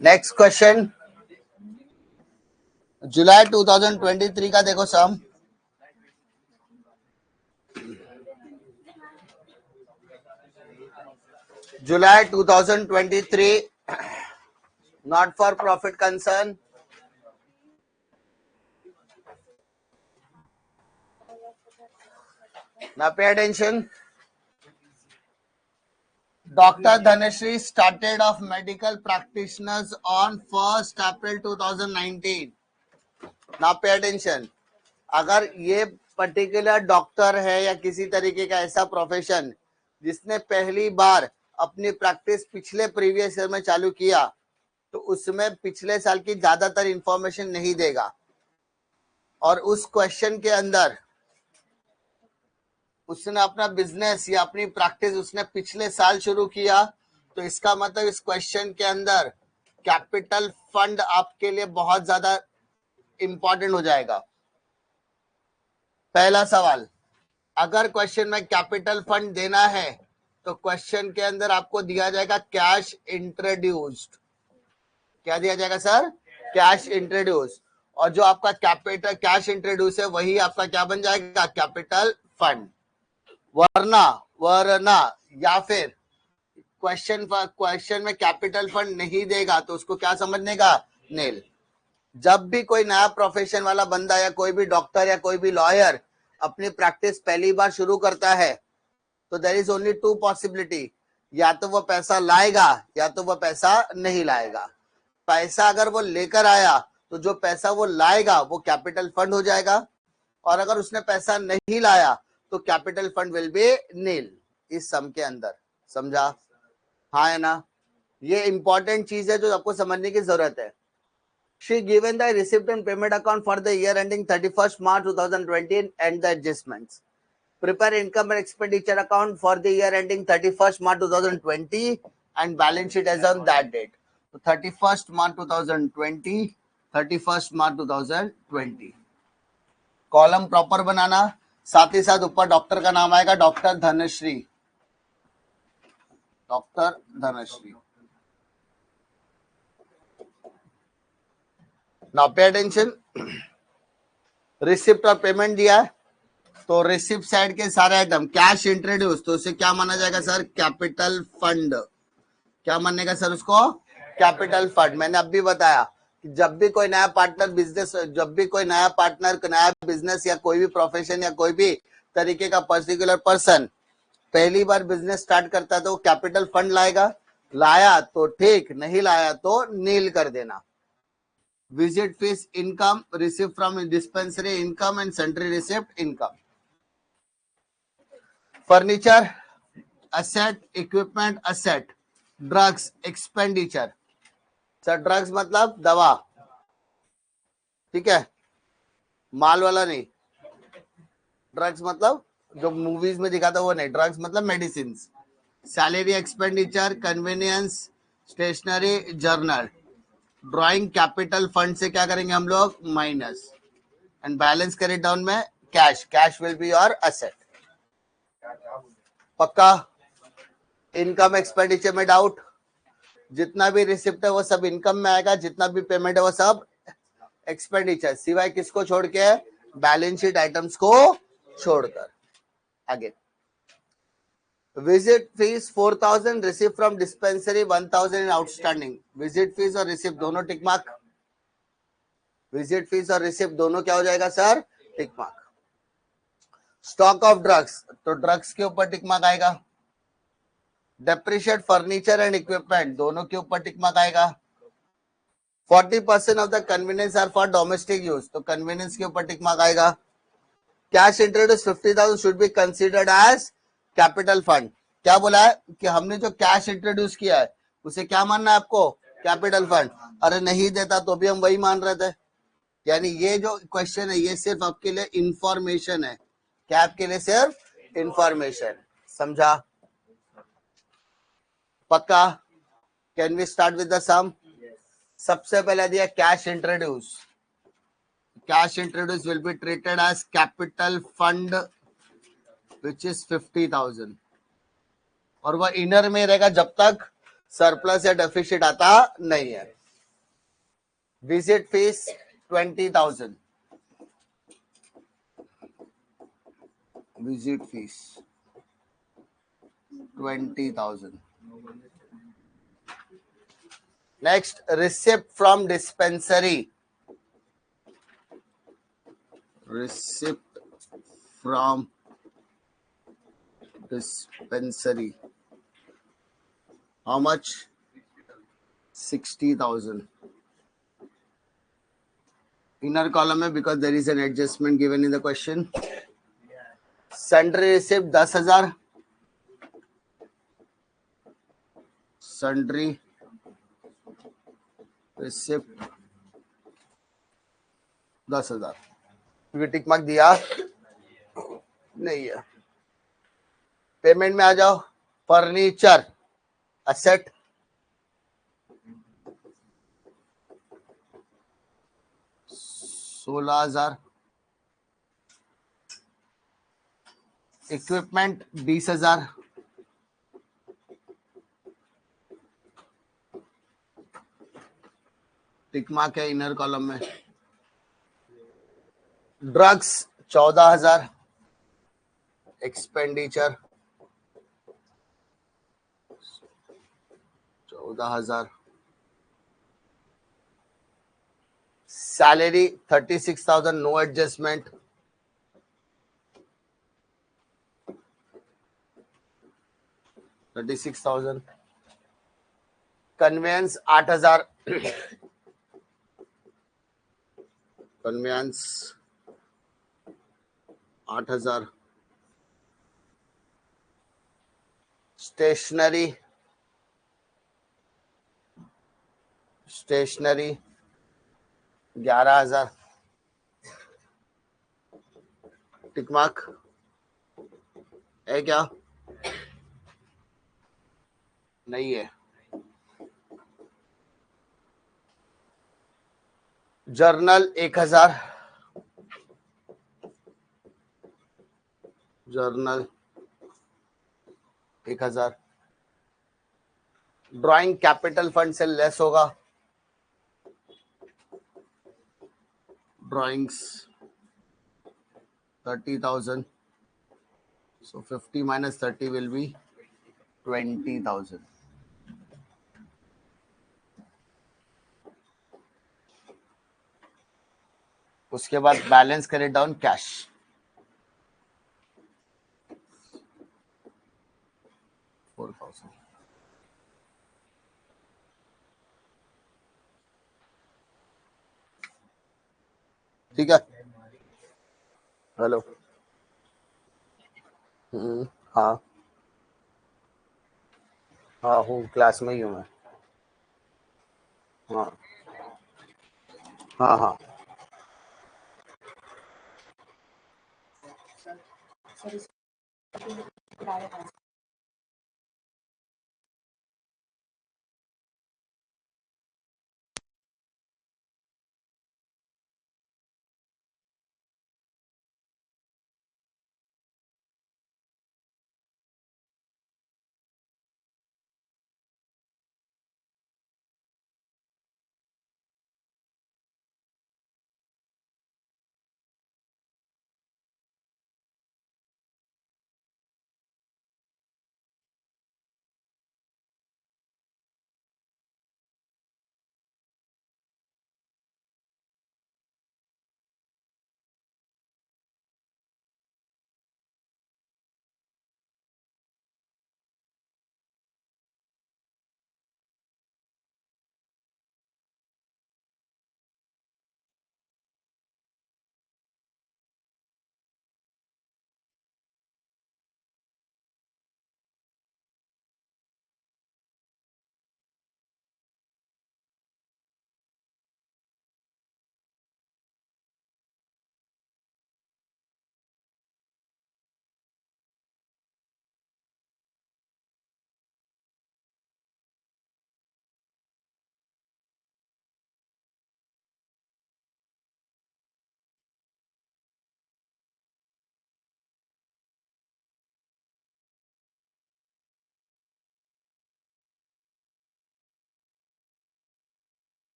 Next question, जुलाई 2023 का देखो सम। जुलाई 2023 not for profit concern, now pay attention. Dr. Dhanashree started off medical practitioners on 1st April 2019. Now pay attention. अगर ये particular doctor है या किसी तरीके का ऐसा प्रोफेशन जिसने पहली बार अपनी प्रैक्टिस पिछले प्रीवियस ईयर में चालू किया, तो उसमें पिछले साल की ज्यादातर इंफॉर्मेशन नहीं देगा। और उस क्वेश्चन के अंदर उसने अपना बिजनेस या अपनी प्रैक्टिस उसने पिछले साल शुरू किया, तो इसका मतलब इस क्वेश्चन के अंदर कैपिटल फंड आपके लिए बहुत ज्यादा इंपॉर्टेंट हो जाएगा। पहला सवाल, अगर क्वेश्चन में कैपिटल फंड देना है तो क्वेश्चन के अंदर आपको दिया जाएगा कैश इंट्रोड्यूस्ड। क्या दिया जाएगा सर? Cash introduce. और जो आपका कैपिटल कैश इंट्रोड्यूस है वही आपका क्या बन जाएगा? Capital fund. वरना या फिर क्वेश्चन में कैपिटल फंड नहीं देगा तो उसको क्या समझने का? नील। जब भी कोई नया प्रोफेशन वाला बंदा या कोई भी डॉक्टर या कोई भी लॉयर अपनी प्रैक्टिस पहली बार शुरू करता है, तो there is only two possibility, या तो वो पैसा लाएगा या तो वो पैसा नहीं लाएगा। पैसा अगर वो लेकर आया तो जो पैसा वो लाएगा वो कैपिटल फंड हो जाएगा, और अगर उसने पैसा नहीं लाया तो capital fund will B Neil इस सम के अंदर। समझा? हाँ है ना? ये इंपॉर्टेंट चीज है जो आपको समझने की जरूरत है। She given the receipt and payment account for the year ending 31st March 2020 and the adjustments. Prepare income and expenditure account for the year ending 31st March 2020 and balance sheet as on that date. So 31st March 2020, 31st March 2020. Column proper बनाना, साथ ही साथ ऊपर doctor का नाम आएगा, doctor Dhanashree. Doctor Dhanashree. Now pay attention. Receipt और payment दिया है, तो रिसिप्ट साइड के सारे आइटम कैश इंट्रोड्यूस, तो उसे क्या माना जाएगा सर? Capital fund. क्या मानेगा सर उसको? Capital fund. मैंने अभी बताया कि जब भी कोई नया पार्टनर नया बिजनेस या कोई भी प्रोफेशन या कोई भी तरीके का पर्टिकुलर पर्सन पहली बार बिजनेस स्टार्ट करता है तो कैपिटल फंड लाया तो ठीक, नहीं लाया तो नील कर देना। Visit fees income, receipt from dispensary income and sundry receipt income. Furniture asset, equipment asset, drugs expenditure. Sir drugs मतलब दवा, ठीक है, माल वाला नहीं। ड्रग्स मतलब जो मूवीज में दिखाता वो नहीं, ड्रग्स मतलब medicine. Salary expenditure, convenience, stationery, journal. Drawing capital fund से क्या करेंगे हम लोग? माइनस, एंड बैलेंस करे डाउन में cash. Cash will be your asset. पक्का? इनकम एक्सपेंडिचर में डाउट? जितना भी रिसिप्ट है वो सब इनकम में आएगा, जितना भी पेमेंट है वो सब एक्सपेंडिचर, सिवाय किसको छोड़ के? बैलेंस शीट आइटम्स को छोड़कर। आगे visit fees 4000, receive from dispensary 1000 in outstanding. Visit fees और रिसिप्ट दोनों टिक मार्क। विजिट फीस और रिसिप्ट दोनों क्या हो जाएगा sir? Tick mark. Stock of drugs, तो ड्रग्स के ऊपर टिक मार्क आएगा। डेप्रिशिएट फर्नीचर एंड इक्विपमेंट, दोनों के ऊपर टिक मार्क आएगा। 40% of the convenience are for domestic use, तो कन्वीनियंस के ऊपर टिक मार्क आएगा। Cash introduce 50,000 should be considered as capital fund. क्या बोला है कि हमने जो कैश इंट्रोड्यूस किया है उसे क्या मानना है आपको? Capital fund. अरे नहीं देता तो भी हम वही मान रहे थे। यानी ये जो क्वेश्चन है ये सिर्फ आपके लिए इंफॉर्मेशन है। क्या आपके लिए? सिर्फ इंफॉर्मेशन। समझा? पक्का? Can we start with the sum? सबसे पहले दिया cash introduce, Cash introduced will be treated as capital fund, which is 50,000. और वह इनर में रहेगा जब तक सरप्लस या डेफिसिट आता नहीं है. Visit fees 20,000. Visit fees 20,000. Next, receipt from dispensary. Receipt from dispensary. How much? 60,000. Inner column है because there is an adjustment given in the question. Sundry receipt 10,000. Sundry receipt 10,000. Tick mark दिया नहीं है. Payment में आ जाओ. Furniture asset 16,000. Equipment 20,000. Tick mark है inner column में. Drugs 14,000. Expenditure 14,000. Salary 36,000. No adjustment. $36,000. Conveyance 8,000. Conveyance 8,000. Stationery 11,000. Tick mark है क्या? नहीं है. Journal 1,000. Journal 1,000. Drawing capital fund से लेस होगा. Drawings 30,000. So 50 minus 30 will be 20,000. उसके बाद बैलेंस करे डाउन कैश. ठीक है. हेलो. हाँ हाँ हूँ, क्लास में ही हूँ मैं. हाँ हाँ हाँ.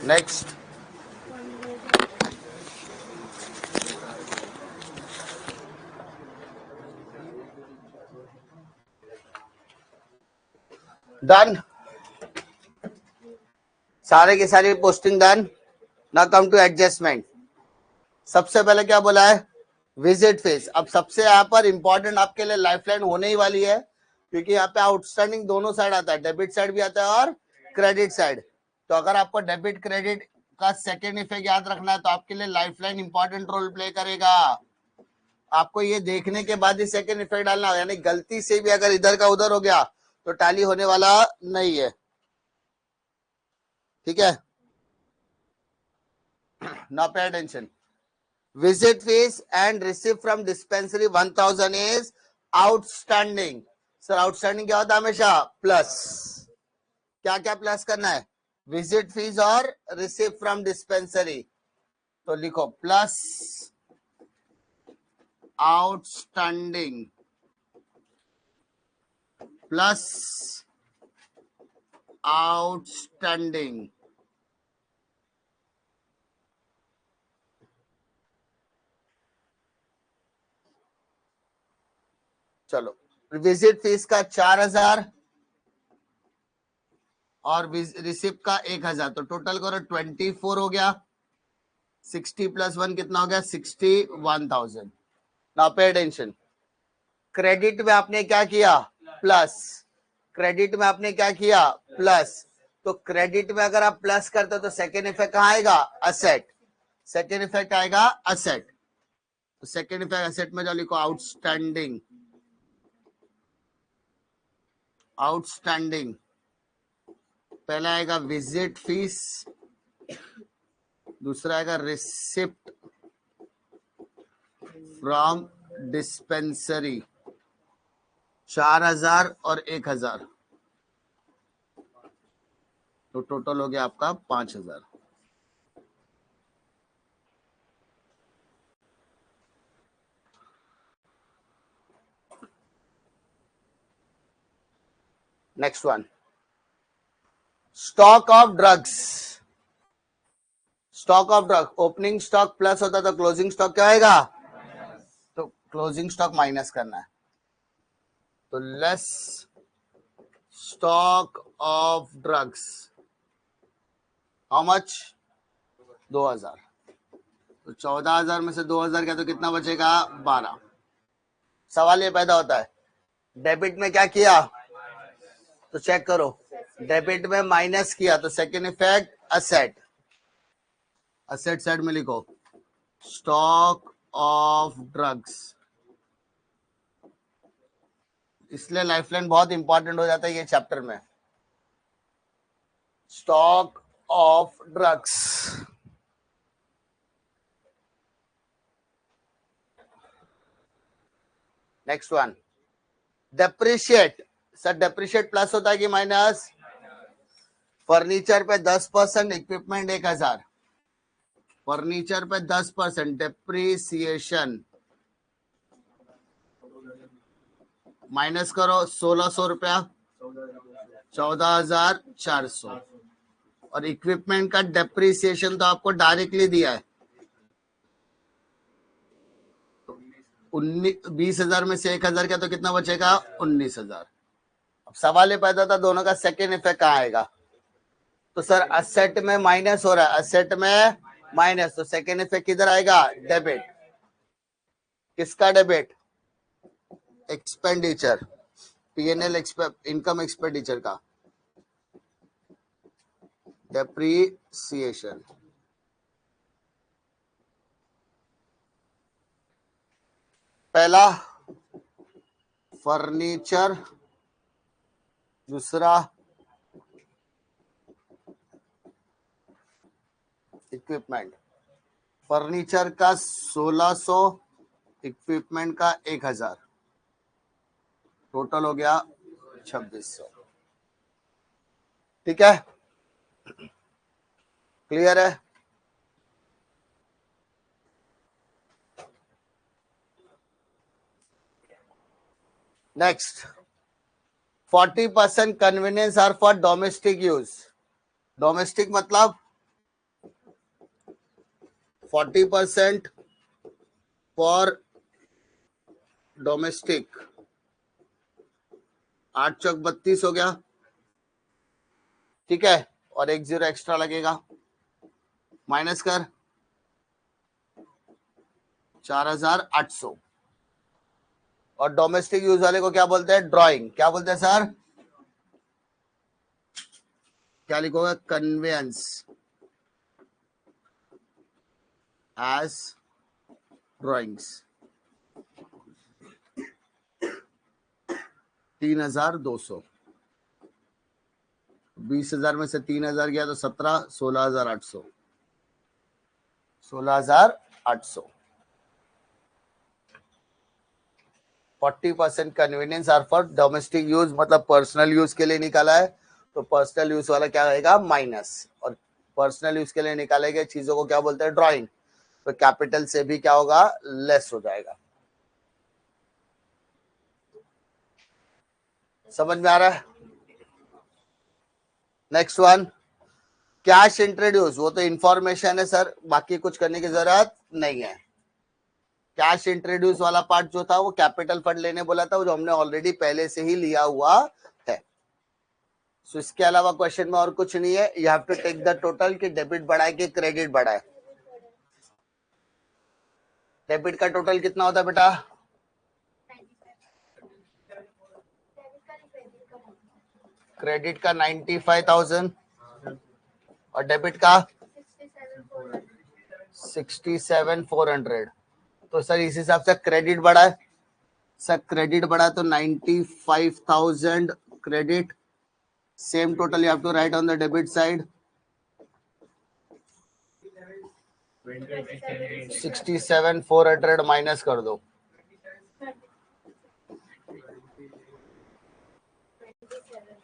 नेक्स्ट, डन, सारे की सारी पोस्टिंग डन। ना कम टू एडजस्टमेंट। सबसे पहले क्या बोला है, विजिट फीस। अब सबसे यहाँ पर इंपॉर्टेंट आपके लिए लाइफलाइन होने ही वाली है, क्योंकि यहाँ पे आउटस्टैंडिंग दोनों साइड आता है, डेबिट साइड भी आता है और क्रेडिट साइड। तो अगर आपको डेबिट क्रेडिट का सेकेंड इफेक्ट याद रखना है तो आपके लिए लाइफलाइन इंपॉर्टेंट रोल प्ले करेगा। आपको ये देखने के बाद ही सेकेंड इफेक्ट डालना, यानी गलती से भी अगर इधर का उधर हो गया तो टैली होने वाला नहीं है। ठीक है, now pay attention. Visit fees and receipt from dispensary 1000 is outstanding. Sir outstanding क्या होता है हमेशा, प्लस। क्या क्या प्लस करना है, विजिट फीस और रिसीप्ट फ्रॉम डिस्पेंसरी। तो लिखो प्लस आउटस्टैंडिंग प्लस आउटस्टैंडिंग। चलो, विजिट फीस का 4000 और रिसिप्ट का 1000, तो टोटल करो 24 हो गया। 60 प्लस 1 कितना हो गया, 61,000। नाउ पे अटेंशन, क्रेडिट में आपने क्या किया, प्लस। क्रेडिट में आपने क्या किया, प्लस। तो क्रेडिट में अगर आप प्लस करते हो तो सेकेंड इफेक्ट कहाँ आएगा, असेट। सेकेंड इफेक्ट आएगा असेट। तो सेकेंड इफेक्ट असेट में जो लिखो आउटस्टैंडिंग, आउटस्टैंडिंग। पहला आएगा विजिट फीस, दूसरा आएगा रिसिप्ट फ्रॉम डिस्पेंसरी, 4000 और 1000, तो टोटल हो गया आपका 5000। Next one, stock of drugs. Stock of drug, opening stock plus होता तो क्लोजिंग स्टॉक क्या आएगा, तो क्लोजिंग स्टॉक माइनस करना है। तो less stock of drugs, how much, 2000। तो 14,000 में से 2000 क्या, तो कितना बचेगा, 12। सवाल ये पैदा होता है, डेबिट में क्या किया, तो चेक करो, डेबिट में माइनस किया तो second effect asset. Asset side में लिखो स्टॉक ऑफ ड्रग्स। इसलिए लाइफलाइन बहुत इंपॉर्टेंट हो जाता है ये चैप्टर में, stock of drugs. Next one, depreciate. Sir depreciate plus होता है कि माइनस, फर्नीचर पे 10%, इक्विपमेंट 1000। फर्नीचर पे 10% डेप्रिसिएशन, माइनस करो 1600 रुपया, 14,400। और इक्विपमेंट का डेप्रिसिएशन तो आपको डायरेक्टली दिया है, 20,000 में से 1000 क्या, तो कितना बचेगा, 19,000। अब सवाल ये पैदा था दोनों का सेकेंड इफेक्ट कहाँ आएगा, तो सर असेट में माइनस हो रहा है, असेट में माइनस, तो सेकेंड इफेक्ट किधर आएगा, डेबिट। किसका debit, expenditure, PNL income expenditure का, डेप्रिसिएशन। पहला फर्नीचर, दूसरा इक्विपमेंट। फर्नीचर का 1600, इक्विपमेंट का 1000, टोटल हो गया 2600। ठीक है, क्लियर है। Next, 40% convenience are for domestic use. Domestic मतलब 40% फॉर डोमेस्टिक, 8 चौक 32 हो गया, ठीक है, और एक जीरो एक्स्ट्रा लगेगा, माइनस कर 4800। और डोमेस्टिक यूज वाले को क्या बोलते हैं? ड्राइंग। क्या बोलते हैं सर? क्या लिखोगे? Convince as drawings. 3200, 20,000 में से 3,000 गया तो 17, 16,800, 16,800। 40% convenience are for domestic use, मतलब पर्सनल यूज के लिए निकाला है, तो पर्सनल यूज वाला क्या रहेगा? माइनस। और पर्सनल यूज के लिए निकाले गए चीजों को क्या बोलते हैं? ड्राइंग। तो कैपिटल से भी क्या होगा? लेस हो जाएगा। समझ में आ रहा है? नेक्स्ट वन, कैश इंट्रोड्यूस, वो तो इंफॉर्मेशन है सर, बाकी कुछ करने की जरूरत नहीं है। कैश इंट्रोड्यूस वाला पार्ट जो था वो कैपिटल फंड लेने बोला था, जो हमने ऑलरेडी पहले से ही लिया हुआ है। सो इसके अलावा क्वेश्चन में और कुछ नहीं है। You have to take the total कि डेबिट बढ़ाए कि क्रेडिट बढ़ाए। डेबिट का टोटल कितना होता है बेटा? क्रेडिट का 95,000 और डेबिट का 67,400। तो सर इस हिसाब से क्रेडिट बढ़ा है सर, क्रेडिट बढ़ा तो 95,000 credit, same total you have to write on the debit side 67,400 minus कर दो।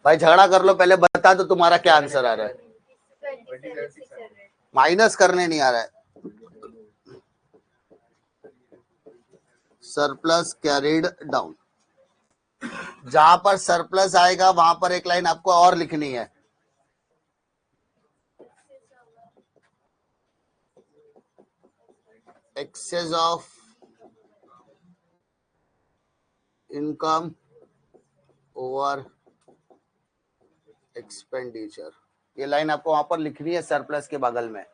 भाई झगड़ा कर लो, पहले बता दो तुम्हारा क्या आंसर आ रहा है। माइनस करने नहीं आ रहा है। सरप्लस कैरिड डाउन, जहां पर सरप्लस आएगा वहां पर एक लाइन आपको और लिखनी है। Excess of income over expenditure, ये लाइन आपको वहां पर लिखनी है सरप्लस के बगल में।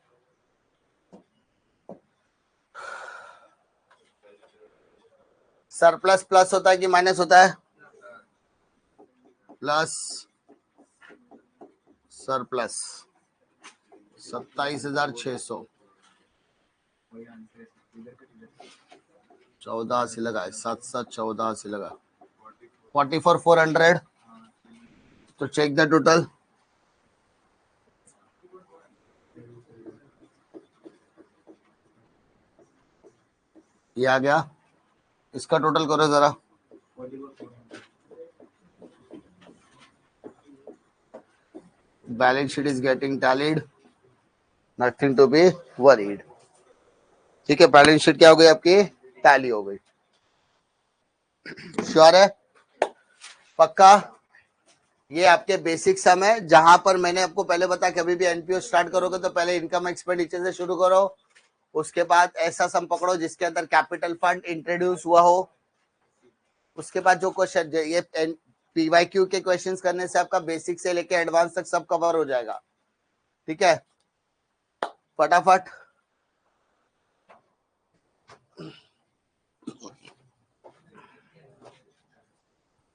सरप्लस प्लस होता है कि माइनस होता है? प्लस सरप्लस 27,600, 14 से लगा, 7,714 से लगा 44,400। तो चेक द टोटल। ये आ गया, इसका टोटल करो जरा। Balance sheet is getting tallied, nothing to be worried. ठीक है, बैलेंस शीट क्या हो गई आपकी? टैली हो गई। श्योर है? पक्का? ये आपके बेसिक सम है, जहां पर मैंने आपको पहले बताया कभी भी एनपीओ स्टार्ट करोगे तो पहले इनकम एक्सपेंडिचर से शुरू करो, उसके बाद ऐसा सम पकड़ो जिसके अंदर कैपिटल फंड इंट्रोड्यूस हुआ हो, उसके बाद जो क्वेश्चन, ये पीवाईक्यू के क्वेश्चंस करने से आपका बेसिक से लेके एडवांस तक सब कवर हो जाएगा। ठीक है, फटाफट